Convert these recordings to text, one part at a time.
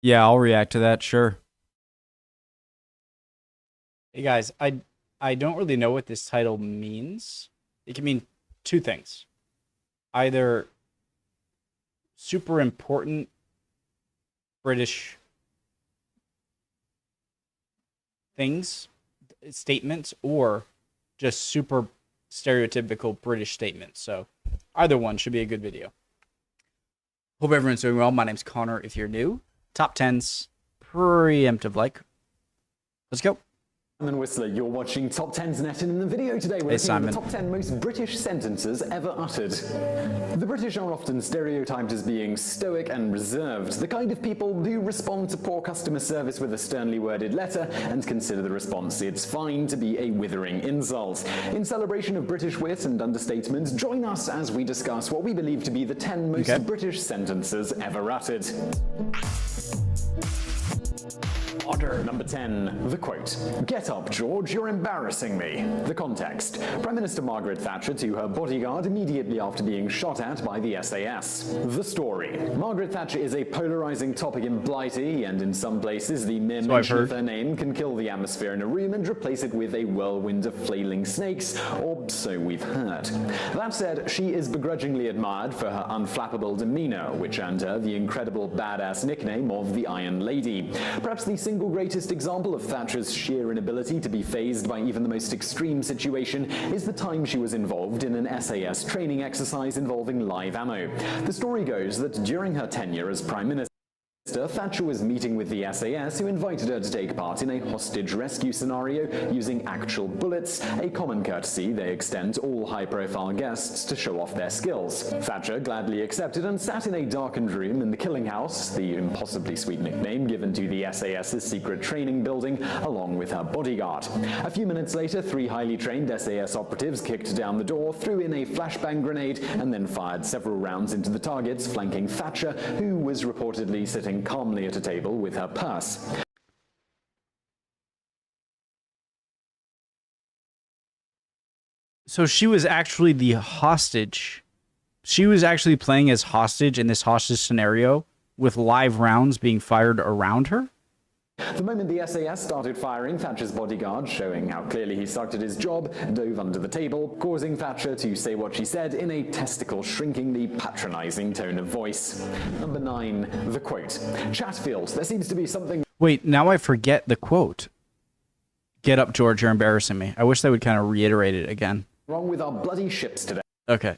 Yeah, I'll react to that, sure. Hey guys, I don't really know what this title means. It can mean two things. Either super important British things, statements, or just super stereotypical British statements. So either one should be a good video. Hope everyone's doing well. My name's Connor. If you're new, top 10s, preemptive like. Let's go. Simon Whistler, you're watching Top 10's Net, and in the video today we're looking at the top 10 most British sentences ever uttered. The British are often stereotyped as being stoic and reserved, the kind of people who respond to poor customer service with a sternly worded letter and consider the response it's fine to be a withering insult. In celebration of British wit and understatement, join us as we discuss what we believe to be the 10 most British sentences ever uttered. Order. Number 10, the quote. "Get up, George, you're embarrassing me." The context. Prime Minister Margaret Thatcher to her bodyguard immediately after being shot at by the SAS. The story. Margaret Thatcher is a polarizing topic in Blighty, and in some places the mere mention of her name can kill the atmosphere in a room and replace it with a whirlwind of flailing snakes, or so we've heard. That said, she is begrudgingly admired for her unflappable demeanor, which earned her the incredible badass nickname of the Iron Lady. Perhaps the single greatest example of Thatcher's sheer inability to be fazed by even the most extreme situation is the time she was involved in an SAS training exercise involving live ammo. The story goes that during her tenure as Prime Minister, Thatcher was meeting with the SAS, who invited her to take part in a hostage rescue scenario using actual bullets, a common courtesy they extend to all high-profile guests to show off their skills. Thatcher gladly accepted and sat in a darkened room in the Killing House, the impossibly sweet nickname given to the SAS's secret training building, along with her bodyguard. A few minutes later, 3 highly trained SAS operatives kicked down the door, threw in a flashbang grenade, and then fired several rounds into the targets flanking Thatcher, who was reportedly sitting calmly at a table with her purse. So she was actually the hostage. She was actually playing as hostage in this hostage scenario with live rounds being fired around her? The moment the SAS started firing, Thatcher's bodyguard, showing how clearly he sucked at his job, dove under the table, causing Thatcher to say what she said in a testicle-shrinkingly patronizing tone of voice. Number 9, the quote. "Chatfield, there seems to be something..." Wait, now I forget the quote. "Get up, George, you're embarrassing me." I wish they would kind of reiterate it again. "Wrong with our bloody ships today." Okay.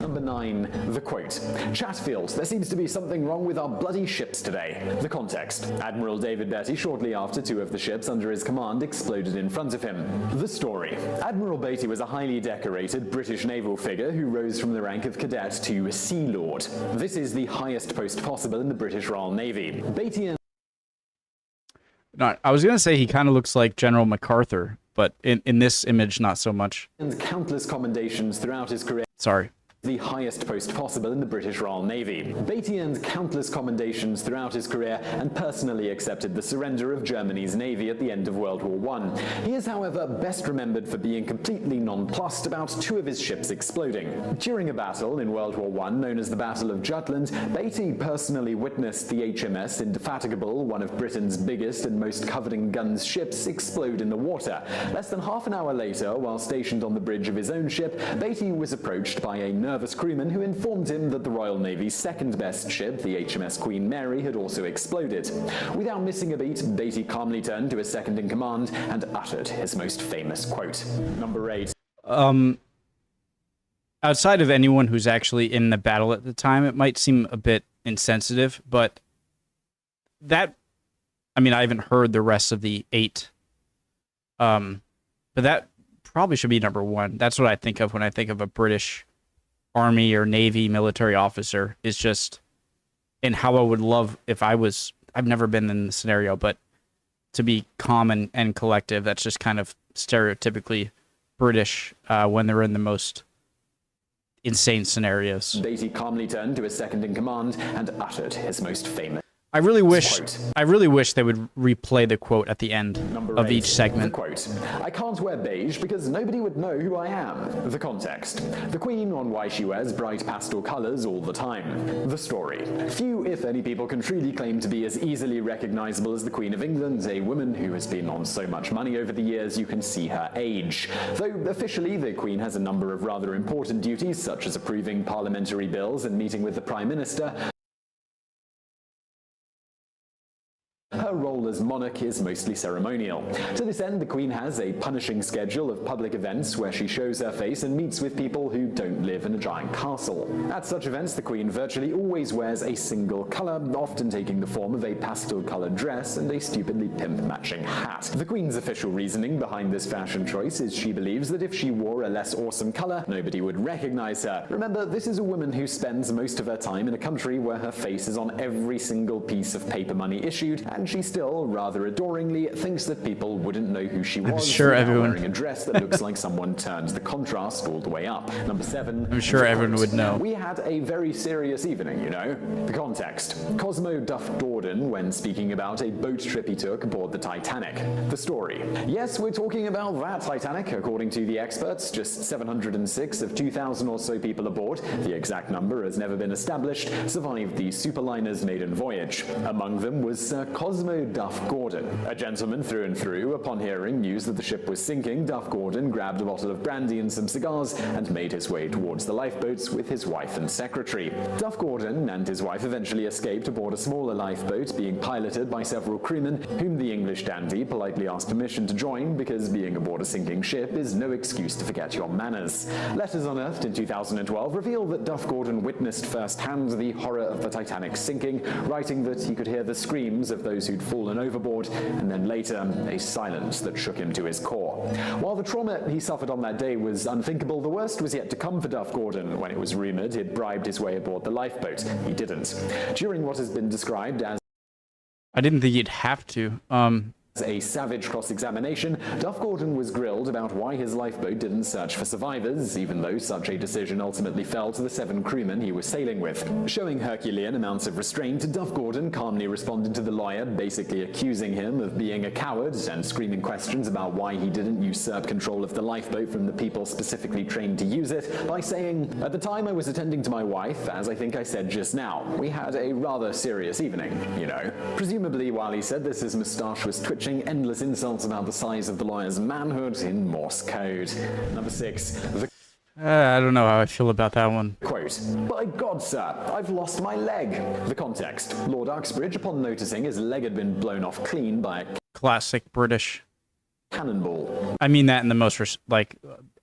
Number 9, the quote. "Chatfield, there seems to be something wrong with our bloody ships today." The context. Admiral David Beatty, shortly after 2 of the ships under his command exploded in front of him. The story. Admiral Beatty was a highly decorated British naval figure who rose from the rank of cadet to Sea Lord. This is the highest post possible in the British Royal Navy. Beatty No, I was going to say he kind of looks like General MacArthur, but in this image, not so much. and countless commendations throughout his career. Sorry. The highest post possible in the British Royal Navy. Beatty earned countless commendations throughout his career and personally accepted the surrender of Germany's navy at the end of World War I. He is, however, best remembered for being completely nonplussed about 2 of his ships exploding. During a battle in World War I known as the Battle of Jutland, Beatty personally witnessed the HMS Indefatigable, one of Britain's biggest and most coveted guns ships, explode in the water. Less than half an hour later, while stationed on the bridge of his own ship, Beatty was approached by a nervous crewman who informed him that the Royal Navy's second best ship, the HMS Queen Mary, had also exploded. Without missing a beat, Beatty calmly turned to his second-in-command and uttered his most famous quote. Number 8. Outside of anyone who's actually in the battle at the time, it might seem a bit insensitive, but that, I mean, I haven't heard the rest of the 8, but that probably should be number 1. That's what I think of when I think of a British Army or Navy military officer, is just, and how I would love if I've never been in the scenario, but to be calm and collective. That's just kind of stereotypically British when they're in the most insane scenarios. Beatty calmly turned to his second-in-command and uttered his most famous. I really Quote. wish they would replay the quote at the end of 8, each segment. The quote, I can't wear beige because nobody would know who I am. The context. The Queen on why she wears bright pastel colours all the time. The story. Few, if any, people can truly claim to be as easily recognisable as the Queen of England, a woman who has been on so much money over the years you can see her age. Though officially the Queen has a number of rather important duties, such as approving parliamentary bills and meeting with the Prime Minister, her role as monarch is mostly ceremonial. To this end, the Queen has a punishing schedule of public events where she shows her face and meets with people who don't live in a giant castle. At such events, the Queen virtually always wears a single colour, often taking the form of a pastel-coloured dress and a stupidly pimp-matching hat. The Queen's official reasoning behind this fashion choice is she believes that if she wore a less awesome colour, nobody would recognise her. Remember, this is a woman who spends most of her time in a country where her face is on every single piece of paper money issued, and she still, rather adoringly, thinks that people wouldn't know who she was sure without everyone- wearing a dress that looks like someone turned the contrast all the way up. Number 7. I'm sure everyone would know. We had a very serious evening, you know. The context. Cosmo Duff Gordon when speaking about a boat trip he took aboard the Titanic. The story. Yes, we're talking about that Titanic. According to the experts, just 706 of 2,000 or so people aboard, the exact number has never been established, survived the superliner's maiden voyage. Among them was Sir Cosmo Duff Gordon, a gentleman through and through. Upon hearing news that the ship was sinking, Duff Gordon grabbed a bottle of brandy and some cigars and made his way towards the lifeboats with his wife and secretary. Duff Gordon and his wife eventually escaped aboard a smaller lifeboat being piloted by several crewmen, whom the English dandy politely asked permission to join because being aboard a sinking ship is no excuse to forget your manners. Letters unearthed in 2012 reveal that Duff Gordon witnessed firsthand the horror of the Titanic sinking, writing that he could hear the screams of those who'd fallen overboard, and then later, a silence that shook him to his core. While the trauma he suffered on that day was unthinkable, the worst was yet to come for Duff Gordon when it was rumoured he'd bribed his way aboard the lifeboat. He didn't. During what has been described as I didn't think you'd have to. a savage cross-examination, Duff Gordon was grilled about why his lifeboat didn't search for survivors, even though such a decision ultimately fell to the 7 crewmen he was sailing with. Showing Herculean amounts of restraint, Duff Gordon calmly responded to the lawyer, basically accusing him of being a coward and screaming questions about why he didn't usurp control of the lifeboat from the people specifically trained to use it, by saying, "At the time I was attending to my wife, as I think I said just now. We had a rather serious evening, you know." Presumably, while he said this, his moustache was twitching, endless insults about the size of the lawyer's manhood in Morse code. Number 6. The I don't know how I feel about that one. quote, "By God, sir, I've lost my leg." The context. Lord Uxbridge, upon noticing his leg had been blown off clean by a Classic British. cannonball. I mean that in the most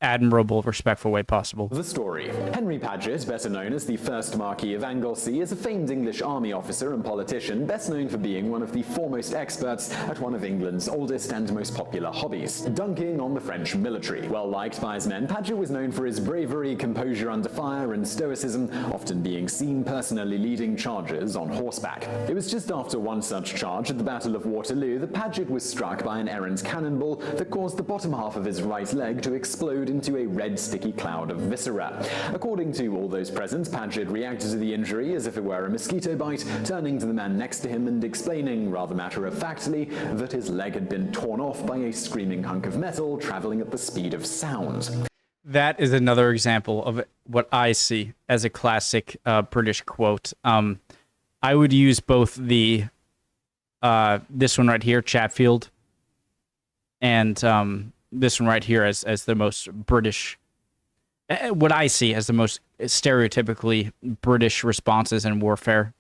admirable, respectful way possible. The story. Henry Paget, better known as the first Marquis of Anglesey, is a famed English army officer and politician, best known for being one of the foremost experts at one of England's oldest and most popular hobbies, dunking on the French military. Well liked by his men, Paget was known for his bravery, composure under fire, and stoicism, often being seen personally leading charges on horseback. It was just after one such charge at the Battle of Waterloo that Paget was struck by an errant cannonball that caused the bottom half of his right leg to explode into a red sticky cloud of viscera. According to all those present, Paget reacted to the injury as if it were a mosquito bite, turning to the man next to him and explaining, rather matter-of-factly, that his leg had been torn off by a screaming hunk of metal travelling at the speed of sound. That is another example of what I see as a classic British quote. I would use both the this one right here, Chatfield, and this one right here as the most British, what I see as the most stereotypically British responses in warfare.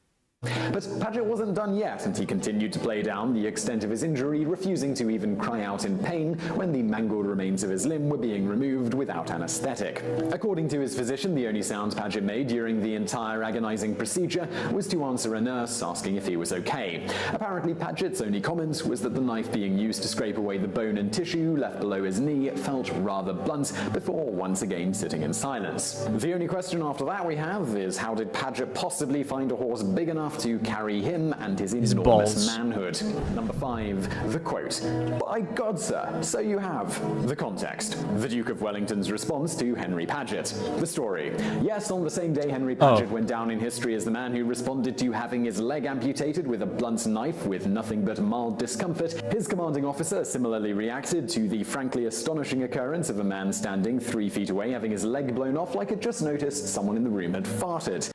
But Paget wasn't done yet, and he continued to play down the extent of his injury, refusing to even cry out in pain when the mangled remains of his limb were being removed without anesthetic. According to his physician, the only sound Paget made during the entire agonizing procedure was to answer a nurse asking if he was okay. Apparently, Paget's only comment was that the knife being used to scrape away the bone and tissue left below his knee felt rather blunt, before once again sitting in silence. The only question after that we have is, how did Paget possibly find a horse big enough enough to carry him and his enormous balls. manhood. Number 5, the quote. By God, sir, so you have. The context. The Duke of Wellington's response to Henry Paget. The story. Yes, on the same day Henry Paget went down in history as the man who responded to having his leg amputated with a blunt knife with nothing but mild discomfort, his commanding officer similarly reacted to the frankly astonishing occurrence of a man standing 3 feet away having his leg blown off like it just noticed someone in the room had farted.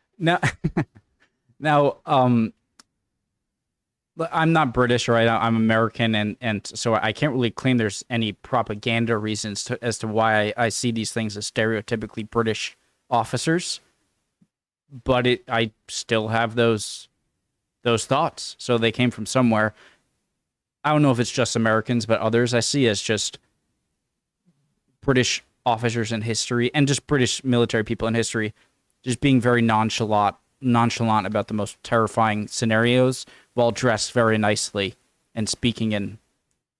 Now, I'm not British, right? I'm American, and so I can't really claim there's any propaganda reasons as to why I see these things as stereotypically British officers. But I still have those thoughts. So they came from somewhere. I don't know if it's just Americans, but others I see as just British officers in history and just British military people in history just being very nonchalant about the most terrifying scenarios while dressed very nicely and speaking in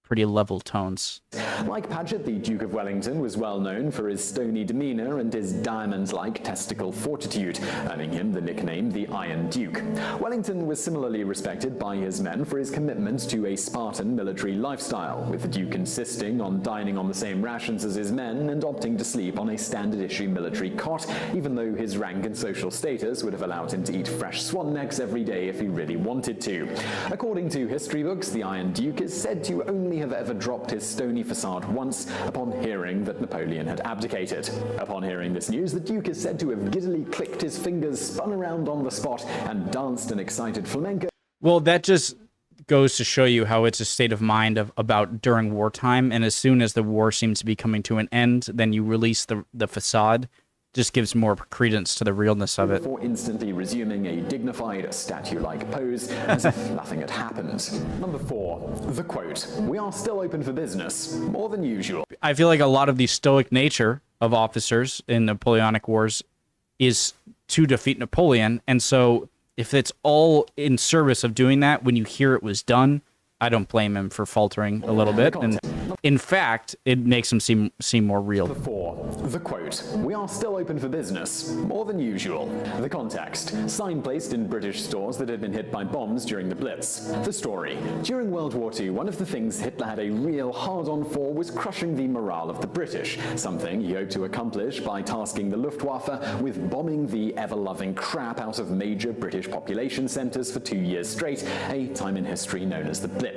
pretty level tones. Like Paget, the Duke of Wellington was well known for his stony demeanor and his diamond-like testicle fortitude, earning him the nickname the Iron Duke. Wellington was similarly respected by his men for his commitment to a Spartan military lifestyle, with the Duke insisting on dining on the same rations as his men and opting to sleep on a standard-issue military cot, even though his rank and social status would have allowed him to eat fresh swan necks every day if he really wanted to. According to history books, the Iron Duke is said to only have ever dropped his stony facade once upon hearing that Napoleon had abdicated. Upon hearing this news, the Duke is said to have giddily clicked his fingers, spun around on the spot, and danced an excited flamenco. Well, that just goes to show you how it's a state of mind about during wartime, and as soon as the war seems to be coming to an end, then you release the facade. Just gives more credence to the realness of it. Before instantly resuming a dignified, statue-like pose, as if nothing had happened. Number 4, the quote. We are still open for business, more than usual. I feel like a lot of the stoic nature of officers in Napoleonic Wars is to defeat Napoleon, and so if it's all in service of doing that, when you hear it was done, I don't blame him for faltering a little bit, and in fact, it makes him seem more real. Number 4, the quote. We are still open for business, more than usual. The context. Sign placed in British stores that had been hit by bombs during the Blitz. The story. During World War II, one of the things Hitler had a real hard-on for was crushing the morale of the British, something he hoped to accomplish by tasking the Luftwaffe with bombing the ever-loving crap out of major British population centres for 2 years straight, a time in history known as the Blitz.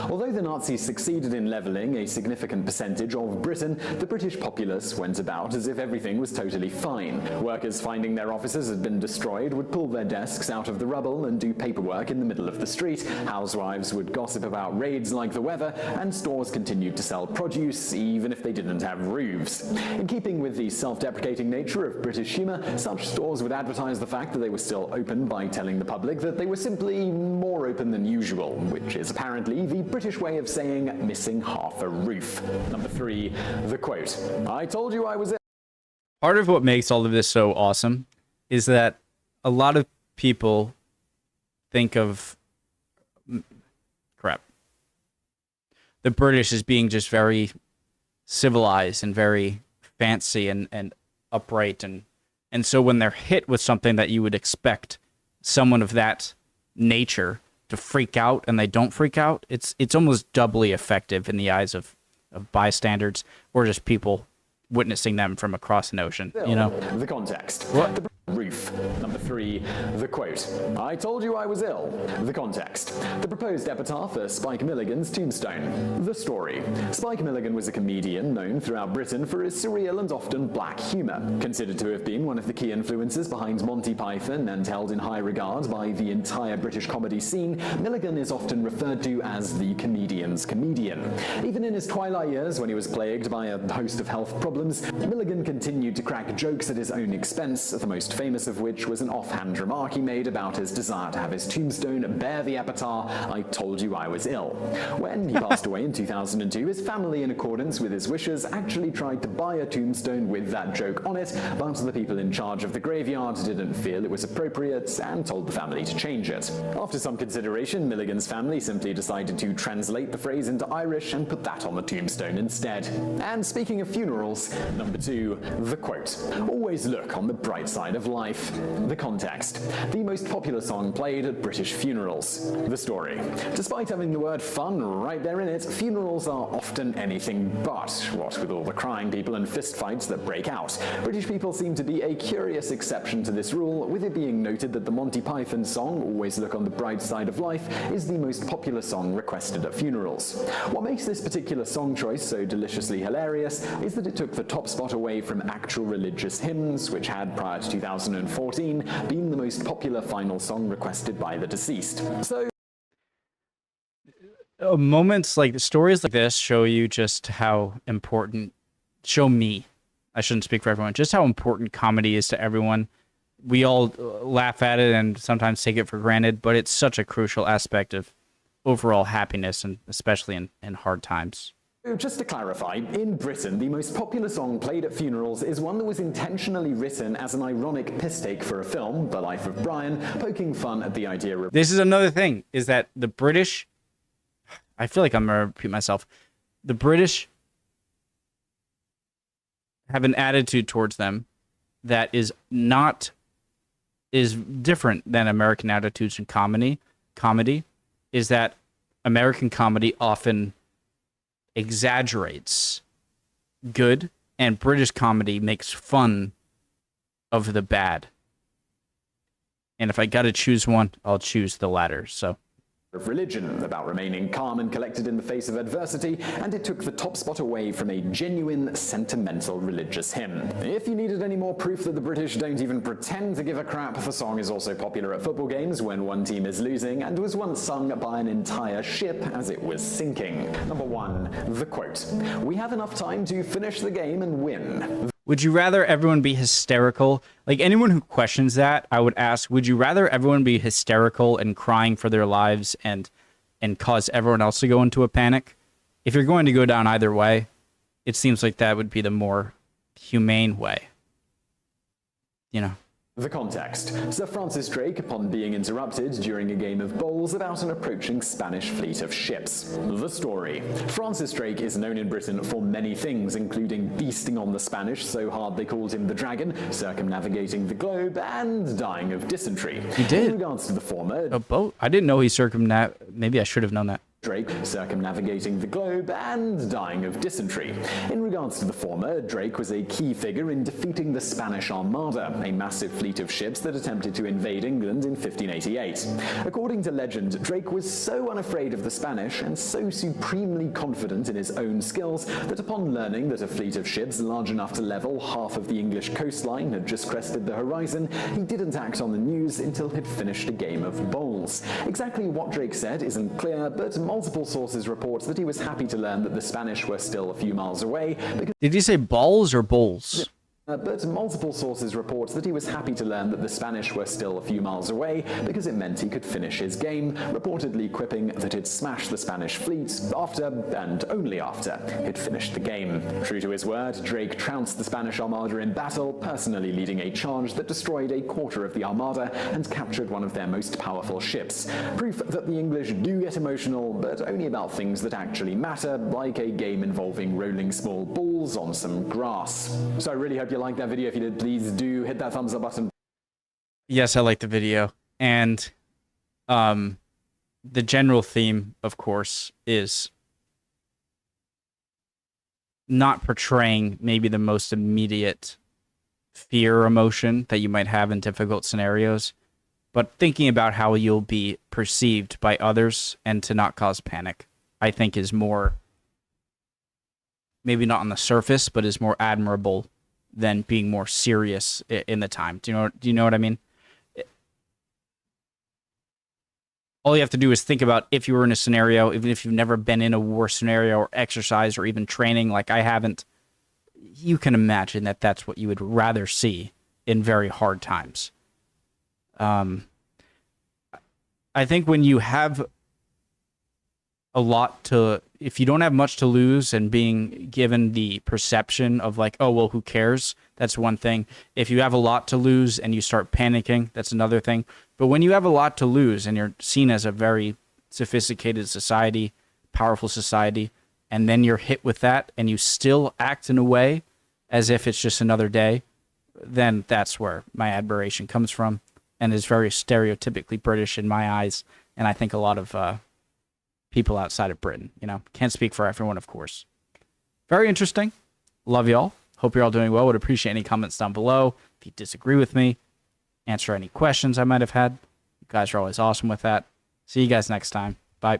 Although the Nazis succeeded in levelling a significant percentage of Britain, the British populace went about as if everything was totally fine. Workers finding their offices had been destroyed would pull their desks out of the rubble and do paperwork in the middle of the street, housewives would gossip about raids like the weather, and stores continued to sell produce even if they didn't have roofs. In keeping with the self-deprecating nature of British humour, such stores would advertise the fact that they were still open by telling the public that they were simply more open than usual, which is apparently the British way of saying missing half a roof. Number 3, the quote. I told you I was it. Part of what makes all of this so awesome is that a lot of people think of the British as being just very civilized and very fancy and upright, and so when they're hit with something that you would expect someone of that nature to freak out and they don't freak out, it's almost doubly effective in the eyes of bystanders or just people witnessing them from across an ocean, you know? The context. What? The roof. Number 3, the quote. I told you I was ill. The context. The proposed epitaph for Spike Milligan's tombstone. The story. Spike Milligan was a comedian known throughout Britain for his surreal and often black humour. Considered to have been one of the key influences behind Monty Python and held in high regard by the entire British comedy scene, Milligan is often referred to as the comedian's comedian. Even in his twilight years, when he was plagued by a host of health problems, Milligan continued to crack jokes at his own expense, the most famous of which was an offhand remark he made about his desire to have his tombstone bear the epitaph, I told you I was ill. When he passed away in 2002, his family, in accordance with his wishes, actually tried to buy a tombstone with that joke on it, but the people in charge of the graveyard didn't feel it was appropriate and told the family to change it. After some consideration, Milligan's family simply decided to translate the phrase into Irish and put that on the tombstone instead. And speaking of funerals, number 2, the quote. Always look on the bright side of life. The context. The most popular song played at British funerals. The story. Despite having the word fun right there in it, funerals are often anything but, what with all the crying people and fistfights that break out. British people seem to be a curious exception to this rule, with it being noted that the Monty Python song, Always Look on the Bright Side of Life, is the most popular song requested at funerals. What makes this particular song choice so deliciously hilarious is that it took the top spot away from actual religious hymns, which had, prior to 2014, been the most popular final song requested by the deceased. So, moments like stories like this show you just how important, show me, I shouldn't speak for everyone, just how important comedy is to everyone. We all laugh at it and sometimes take it for granted, but it's such a crucial aspect of overall happiness, and especially in hard times. just to clarify, in Britain, the most popular song played at funerals is one that was intentionally written as an ironic piss take for a film, The Life of Brian, poking fun at the idea of... This is another thing, is that the British, I feel like I'm going to repeat myself, the British have an attitude towards them that is different than American attitudes in comedy. Comedy is that American comedy often exaggerates good, and British comedy makes fun of the bad. And if I got to choose one, I'll choose the latter. So, of religion, about remaining calm and collected in the face of adversity, and it took the top spot away from a genuine, sentimental religious hymn. If you needed any more proof that the British don't even pretend to give a crap, the song is also popular at football games when one team is losing, and was once sung by an entire ship as it was sinking. Number 1, the quote. "We have enough time to finish the game and win." Would you rather everyone be hysterical? Like, anyone who questions that, I would ask, would you rather everyone be hysterical and crying for their lives and cause everyone else to go into a panic? If you're going to go down either way, it seems like that would be the more humane way. You know. The context. Sir Francis Drake, upon being interrupted during a game of bowls about an approaching Spanish fleet of ships. The story. Francis Drake is known in Britain for many things, including beasting on the Spanish so hard they called him the Dragon, circumnavigating the globe, and dying of dysentery. He did. In regards to the former... A boat? I didn't know he maybe I should have known that. Drake, circumnavigating the globe, and dying of dysentery. In regards to the former, Drake was a key figure in defeating the Spanish Armada, a massive fleet of ships that attempted to invade England in 1588. According to legend, Drake was so unafraid of the Spanish and so supremely confident in his own skills that upon learning that a fleet of ships large enough to level half of the English coastline had just crested the horizon, he didn't act on the news until he'd finished a game of bowls. Exactly what Drake said isn't clear, but multiple sources report that he was happy to learn that the Spanish were still a few miles away. Did he say balls or bowls? But multiple sources report that he was happy to learn that the Spanish were still a few miles away because it meant he could finish his game, reportedly quipping that he'd smash the Spanish fleet after, and only after, he'd finished the game. True to his word, Drake trounced the Spanish Armada in battle, personally leading a charge that destroyed a quarter of the Armada and captured one of their most powerful ships. Proof that the English do get emotional, but only about things that actually matter, like a game involving rolling small balls on some grass. So I really hope you liked that video. If you did, please do hit that thumbs up button. Yes, I like the video. And the general theme, of course, is not portraying maybe the most immediate fear emotion that you might have in difficult scenarios, but thinking about how you'll be perceived by others and to not cause panic, I think is more, maybe not on the surface, but is more admirable than being more serious in the time. Do you know what I mean? All you have to do is think about if you were in a scenario, even if you've never been in a war scenario or exercise or even training like I haven't, you can imagine that that's what you would rather see in very hard times. I think when you have if you don't have much to lose and being given the perception of like, oh, well, who cares? That's one thing. If you have a lot to lose and you start panicking, that's another thing. But when you have a lot to lose and you're seen as a very sophisticated society, powerful society, and then you're hit with that and you still act in a way as if it's just another day, then that's where my admiration comes from. and is very stereotypically British in my eyes, and I think a lot of people outside of Britain. Can't speak for everyone, of course. Very interesting. Love y'all. Hope you're all doing well. Would appreciate any comments down below. If you disagree with me, answer any questions I might have had. You guys are always awesome with that. See you guys next time. Bye.